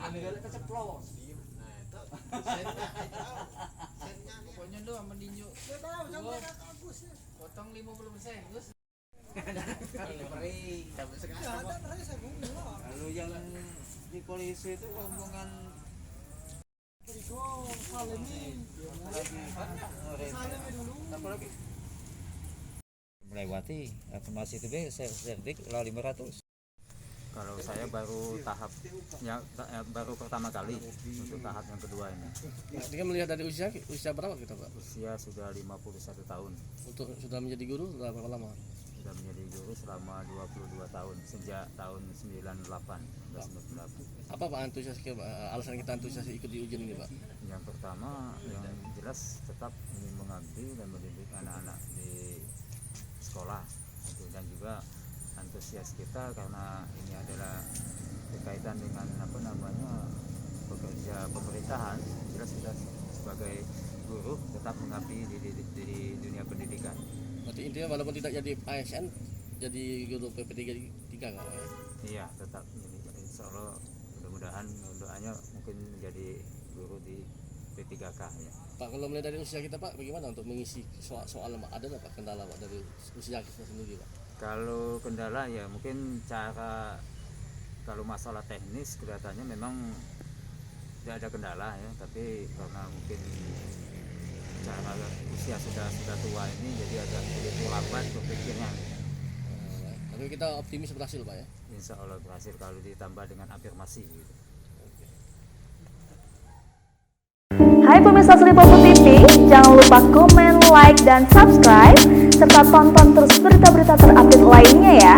Negara keceplos. Nah, itu sennya pokoknya doang mendinju. Potong 50%, Gus. Lalu yang di polisi itu rombongan melewati afirmasi itu serdik lah 500. Kalau saya baru tahap yang baru pertama kali untuk tahap yang kedua ini. Kita melihat dari usia berapa kita, Pak? Usia sudah 51 tahun. Untuk sudah menjadi guru sudah berapa lama? Sudah menjadi guru selama 22 tahun sejak tahun 98. Apa Pak alasan kita antusias ikut di ujian ini, Pak? Yang pertama yang jelas tetap ingin mengabdi dan mendidik anak-anak di sekolah dan juga antusias kita karena ini adalah berkaitan dengan pekerja pemerintahan. Jelas kita sebagai guru tetap mengabdi di dunia pendidikan. Berarti intinya walaupun tidak jadi ASN jadi guru PP3 kan? Iya, tetap insya Allah mudah-mudahan doanya mungkin menjadi guru di P3K ya. Pak, kalau mulai dari usia kita Pak, bagaimana untuk mengisi soal ada nggak Pak kendala Pak dari usia kita sendiri Pak? Kalau kendala ya mungkin kalau masalah teknis kelihatannya memang tidak ada kendala ya, tapi karena mungkin cara usia sudah tua ini jadi agak sedikit lambat berpikirnya. Tapi kita optimis berhasil Pak ya? Insya Allah berhasil kalau ditambah dengan afirmasi gitu. Hai pemirsa Sri Popo TV, jangan lupa komen, like, dan subscribe, serta tonton terus berita-berita terupdate lainnya ya.